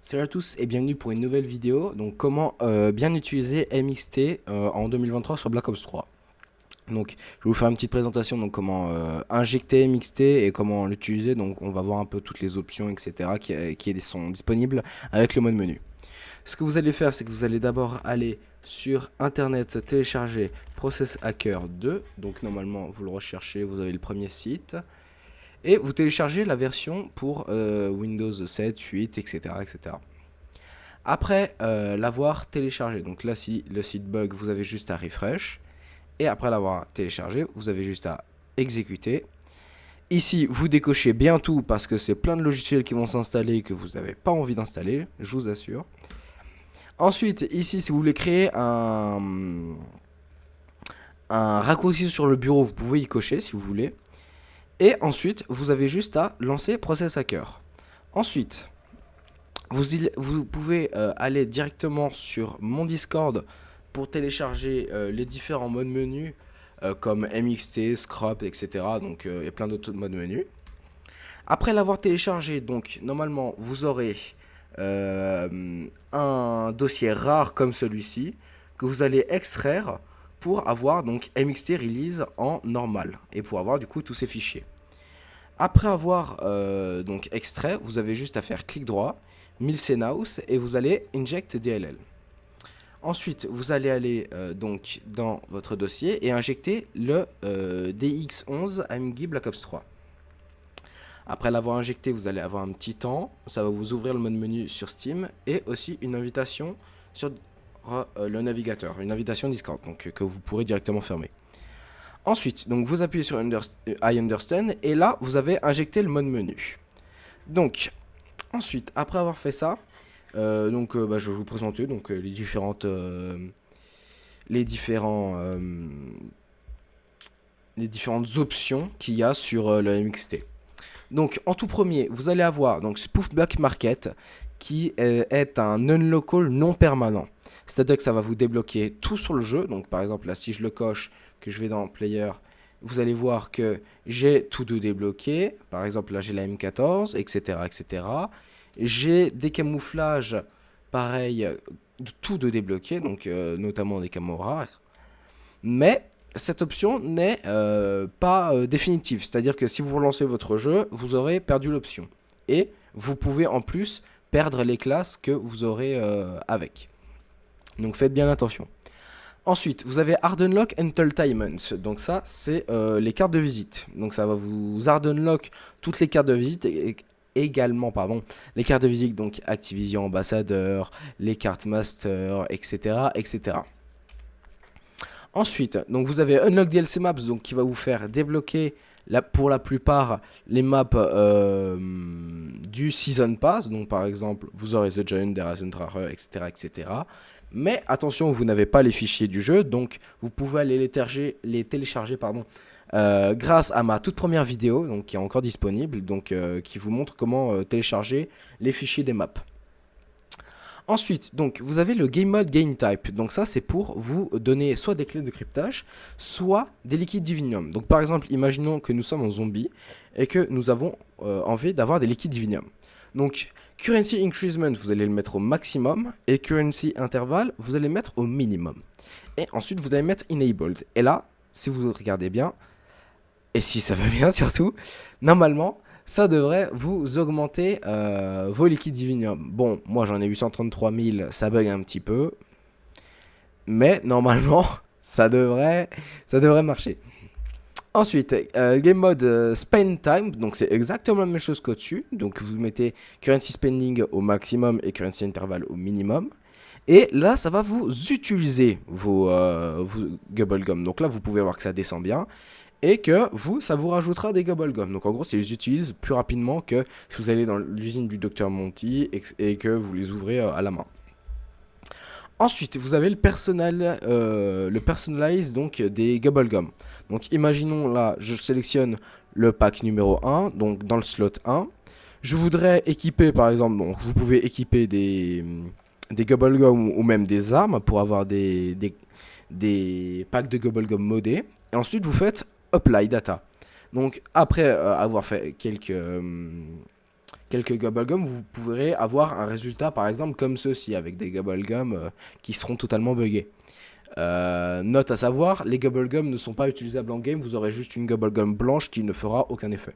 Salut à tous et bienvenue pour une nouvelle vidéo. Donc comment bien utiliser MXT en 2023 sur Black Ops 3. Donc je vais vous faire une petite présentation, donc comment injecter MXT et comment l'utiliser. Donc on va voir un peu toutes les options, etc. qui sont disponibles avec le mode menu. Ce que vous allez faire, c'est que vous allez d'abord aller sur internet, télécharger Process Hacker 2. Donc normalement vous le recherchez, vous avez le premier site. Et vous téléchargez la version pour Windows 7, 8, etc. etc. Après l'avoir téléchargé, donc là si le site bug, vous avez juste à refresh. Et après l'avoir téléchargé, vous avez juste à exécuter. Ici, vous décochez bien tout parce que c'est plein de logiciels qui vont s'installer que vous n'avez pas envie d'installer, je vous assure. Ensuite, ici, si vous voulez créer un raccourci sur le bureau, vous pouvez y cocher si vous voulez. Et ensuite, vous avez juste à lancer Process Hacker. Ensuite, vous pouvez aller directement sur mon Discord pour télécharger les différents modes menus comme MXT, Scrap, etc. Donc il y a plein d'autres modes menus. Après l'avoir téléchargé, donc normalement vous aurez un dossier rare comme celui-ci que vous allez extraire pour avoir donc MXT release en normal et pour avoir du coup tous ces fichiers. Après avoir donc extrait, vous avez juste à faire clic droit, Milsenhouse et vous allez inject DLL. Ensuite, vous allez aller donc dans votre dossier et injecter le DX11 AMG Black Ops 3. Après l'avoir injecté, vous allez avoir un petit temps, ça va vous ouvrir le mode menu sur Steam et aussi une invitation sur le navigateur, une invitation Discord donc, que vous pourrez directement fermer. Ensuite, donc vous appuyez sur I understand et là vous avez injecté le mode menu. Donc ensuite, après avoir fait ça, je vais vous présenter donc les différentes options qu'il y a sur le MXT. Donc en tout premier, vous allez avoir donc Spoof Black Market qui est un unlockable non permanent. C'est-à-dire que ça va vous débloquer tout sur le jeu. Donc par exemple là si je le coche, que je vais dans Player, vous allez voir que j'ai tout de débloqué. Par exemple là j'ai la M14, etc. etc. J'ai des camouflages, pareil, tout de débloqué, donc notamment des camos rares. Mais cette option n'est pas définitive, c'est-à-dire que si vous relancez votre jeu, vous aurez perdu l'option. Et vous pouvez en plus perdre les classes que vous aurez avec. Donc faites bien attention. Ensuite, vous avez Hard Unlock Entertainment. Donc ça, c'est les cartes de visite. Donc ça va vous hard unlock toutes les cartes de visite et également les cartes de visite, donc Activision Ambassadeur, les cartes Master, etc. etc. Ensuite, donc vous avez Unlock DLC Maps, donc qui va vous faire débloquer pour la plupart les maps du Season Pass. Donc par exemple, vous aurez The Giant, Der Rasendrache, etc., etc. Mais attention, vous n'avez pas les fichiers du jeu, donc vous pouvez aller les télécharger grâce à ma toute première vidéo, donc qui est encore disponible, donc qui vous montre comment télécharger les fichiers des maps. Ensuite, donc, vous avez le Game Mode Gain Type. Donc ça, c'est pour vous donner soit des clés de cryptage, soit des liquides divinium. Donc par exemple, imaginons que nous sommes en zombie et que nous avons envie d'avoir des liquides divinium. Donc, Currency Increasement, vous allez le mettre au maximum. Et Currency Interval, vous allez le mettre au minimum. Et ensuite, vous allez mettre Enabled. Et là, si vous regardez bien, et si ça va bien surtout, normalement ça devrait vous augmenter vos liquides divinium. Bon, moi j'en ai 833 000, ça bug un petit peu. Mais normalement, ça devrait marcher. Ensuite, Game Mode Spend Time, donc c'est exactement la même chose qu'au-dessus. Donc vous mettez Currency Spending au maximum et Currency Interval au minimum. Et là, ça va vous utiliser vos Gum. Donc là, vous pouvez voir que ça descend bien. Et que ça vous rajoutera des gum. Donc en gros, ça les utilise plus rapidement que si vous allez dans l'usine du Dr Monty et que vous les ouvrez à la main. Ensuite, vous avez le personalize donc des gum. Donc imaginons là, je sélectionne le pack numéro 1, donc dans le slot 1. Je voudrais équiper par exemple, donc vous pouvez équiper des gum ou même des armes pour avoir des packs de gum modés. Et ensuite, vous faites Apply Data. Donc après avoir fait quelques quelques Gobblegum, vous pourrez avoir un résultat par exemple comme ceci, avec des Gobblegum qui seront totalement buggés. Note à savoir, les Gobblegum ne sont pas utilisables en game, vous aurez juste une Gobblegum blanche qui ne fera aucun effet.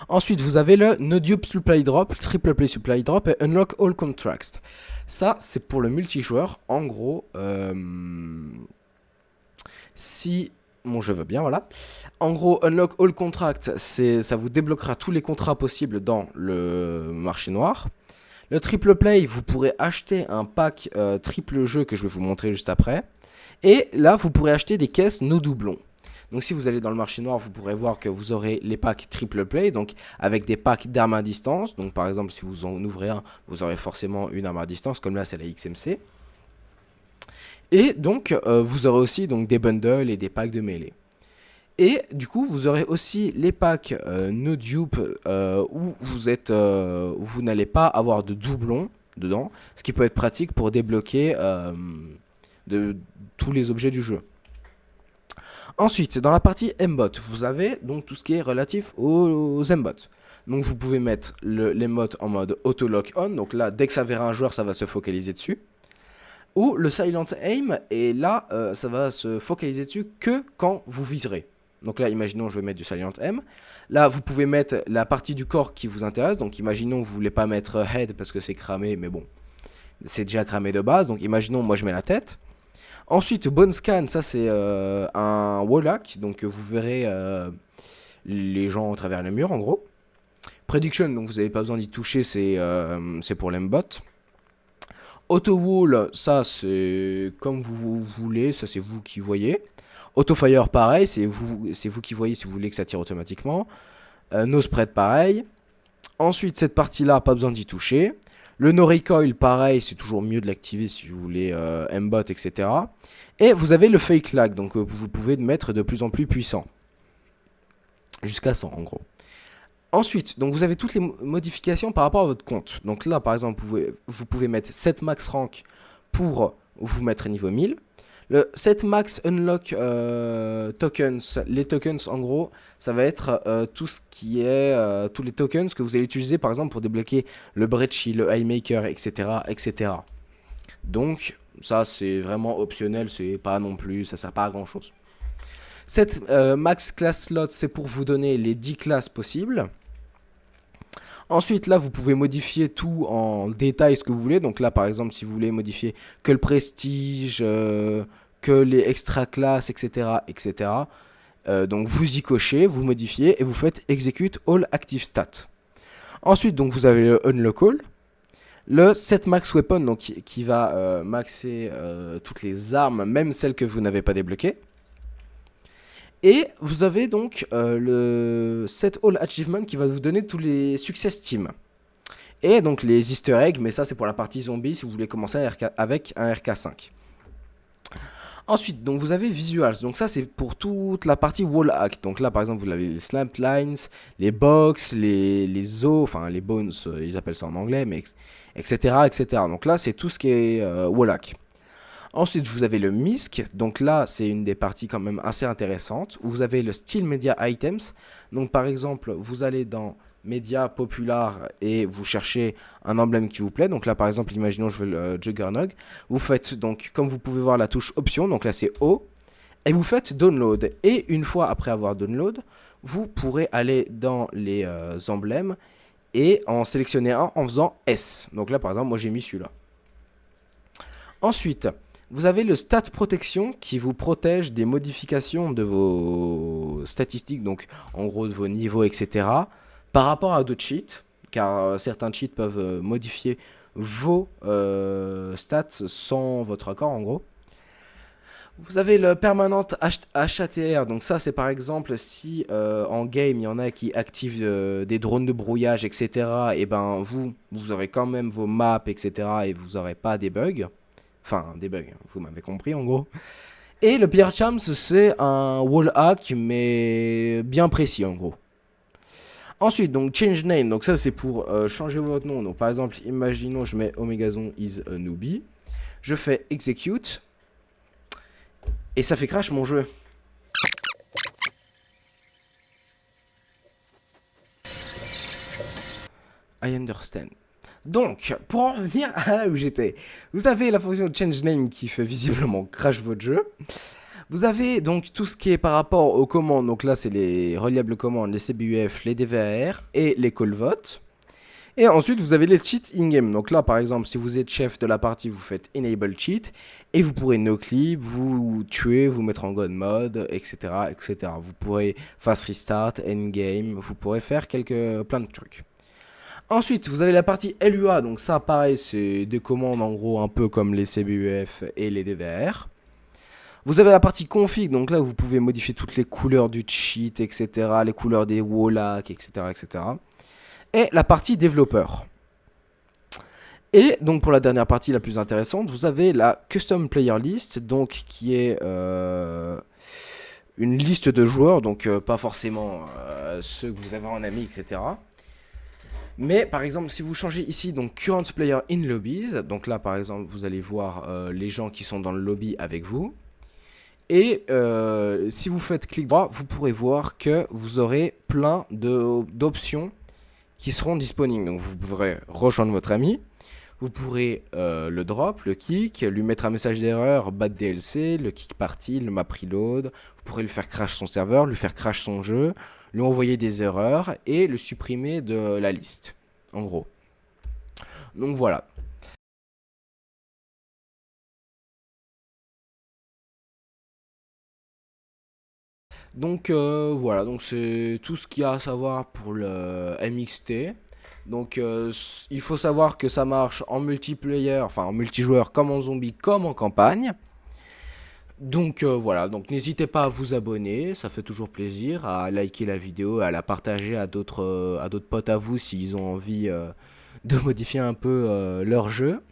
Ensuite, vous avez le No Dupe Supply Drop, Triple Play Supply Drop et Unlock All Contracts. Ça, c'est pour le multijoueur. En gros, si... Bon, je veux bien, voilà. En gros, Unlock All Contracts, ça vous débloquera tous les contrats possibles dans le marché noir. Le Triple Play, vous pourrez acheter un pack triple jeu que je vais vous montrer juste après. Et là, vous pourrez acheter des caisses no doublons. Donc si vous allez dans le marché noir, vous pourrez voir que vous aurez les packs triple play, donc avec des packs d'armes à distance. Donc par exemple, si vous en ouvrez un, vous aurez forcément une arme à distance, comme là c'est la XMC. Et donc vous aurez aussi donc, des bundles et des packs de mêlée. Et du coup, vous aurez aussi les packs no dupe où vous n'allez pas avoir de doublons dedans, ce qui peut être pratique pour débloquer tous les objets du jeu. Ensuite, dans la partie Mbot, vous avez donc tout ce qui est relatif aux Mbots. Donc vous pouvez mettre l'Mbot en mode auto lock on, donc là dès que ça verra un joueur ça va se focaliser dessus. Ou le silent aim, et là ça va se focaliser dessus que quand vous viserez. Donc là imaginons je vais mettre du silent aim. Là vous pouvez mettre la partie du corps qui vous intéresse, donc imaginons vous voulez pas mettre head parce que c'est cramé, mais bon, c'est déjà cramé de base, donc imaginons moi je mets la tête. Ensuite, Bone Scan, ça c'est un wallhack, donc vous verrez les gens à travers les murs en gros. Prediction, donc vous n'avez pas besoin d'y toucher, c'est pour l'embot. Auto Wall, ça c'est comme vous voulez, ça c'est vous qui voyez. Auto Fire, pareil, c'est vous qui voyez si vous voulez que ça tire automatiquement. No Spread, pareil. Ensuite, cette partie-là, pas besoin d'y toucher. Le no recoil, pareil, c'est toujours mieux de l'activer si vous voulez mbot, etc. Et vous avez le fake lag, donc vous pouvez mettre de plus en plus puissant. Jusqu'à 100 en gros. Ensuite, donc vous avez toutes les modifications par rapport à votre compte. Donc là, par exemple, vous pouvez mettre 7 max rank pour vous mettre à niveau 1000. Le 7 max unlock tokens, les tokens en gros, ça va être tout ce qui est tous les tokens que vous allez utiliser par exemple pour débloquer le Brecci, le Highmaker, etc., etc. Donc ça c'est vraiment optionnel, c'est pas non plus, ça sert pas à grand chose. 7 max class slots, c'est pour vous donner les 10 classes possibles. Ensuite, là, vous pouvez modifier tout en détail ce que vous voulez. Donc là, par exemple, si vous voulez modifier que le prestige, que les extra classes, etc., etc. Donc vous y cochez, vous modifiez et vous faites execute all active stat. Ensuite, donc vous avez le unlock all. Le set max weapon, donc qui va maxer toutes les armes, même celles que vous n'avez pas débloquées. Et vous avez donc le set all achievement qui va vous donner tous les success team. Et donc les easter eggs, mais ça c'est pour la partie zombie si vous voulez commencer avec un RK5. Ensuite, donc vous avez visuals, donc ça c'est pour toute la partie wall hack. Donc là par exemple vous avez les slant lines, les box, les os, enfin les bones, ils appellent ça en anglais, mais etc. etc. Donc là c'est tout ce qui est wall hack. Ensuite, vous avez le MISC, donc là, c'est une des parties quand même assez intéressantes, où vous avez le Still Media Items. Donc par exemple, vous allez dans Média Popular et vous cherchez un emblème qui vous plaît. Donc là, par exemple, imaginons je veux le Juggernog. Vous faites donc, comme vous pouvez voir, la touche Option, donc là c'est O, et vous faites Download. Et une fois après avoir Download, vous pourrez aller dans les emblèmes et en sélectionner un en faisant S. Donc là, par exemple, moi j'ai mis celui-là. Ensuite, vous avez le Stat Protection qui vous protège des modifications de vos statistiques, donc en gros de vos niveaux, etc. par rapport à d'autres cheats, car certains cheats peuvent modifier vos stats sans votre accord en gros. Vous avez le Permanent HATR, donc ça c'est par exemple si en game il y en a qui activent des drones de brouillage, etc. Et ben vous aurez quand même vos maps, etc. et vous n'aurez pas des bugs. Enfin, des bugs, vous m'avez compris en gros. Et le Pierre Chams, c'est un wall hack, mais bien précis en gros. Ensuite, donc change name, donc ça c'est pour changer votre nom. Donc par exemple, imaginons je mets Omegazon is a newbie. Je fais execute. Et ça fait crash mon jeu. I understand. Donc, pour en revenir à là où j'étais, vous avez la fonction change name qui fait visiblement crash votre jeu. Vous avez donc tout ce qui est par rapport aux commandes. Donc là, c'est les reliables commandes, les CBUF, les DVR et les call vote. Et ensuite, vous avez les cheats in-game. Donc là, par exemple, si vous êtes chef de la partie, vous faites Enable Cheat. Et vous pourrez no-clip, vous tuer, vous mettre en God mode, etc., etc. Vous pourrez fast restart, endgame, vous pourrez faire plein de trucs. Ensuite, vous avez la partie LUA. Donc ça, pareil, c'est des commandes en gros un peu comme les CBUF et les DVR. Vous avez la partie config, donc là vous pouvez modifier toutes les couleurs du cheat, etc., les couleurs des wallach, etc., etc. Et la partie développeur. Et donc pour la dernière partie la plus intéressante, vous avez la custom player list, donc qui est une liste de joueurs, donc pas forcément ceux que vous avez en ami, etc. Mais par exemple, si vous changez ici, donc current player in lobbies, donc là par exemple vous allez voir les gens qui sont dans le lobby avec vous. Et si vous faites clic droit, vous pourrez voir que vous aurez plein d'options qui seront disponibles. Donc vous pourrez rejoindre votre ami, vous pourrez le drop, le kick, lui mettre un message d'erreur, bad DLC, le kick party, le map reload, vous pourrez lui faire crash son serveur, lui faire crash son jeu, lui envoyer des erreurs et le supprimer de la liste, en gros. Donc voilà. Donc voilà, donc c'est tout ce qu'il y a à savoir pour le MXT. Donc il faut savoir que ça marche en multiplayer, enfin en multijoueur comme en zombie, comme en campagne. Donc voilà, donc n'hésitez pas à vous abonner, ça fait toujours plaisir, à liker la vidéo, à la partager à d'autres potes à vous s'ils ont envie de modifier un peu leur jeu.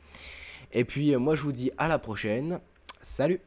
Et puis moi je vous dis à la prochaine, salut!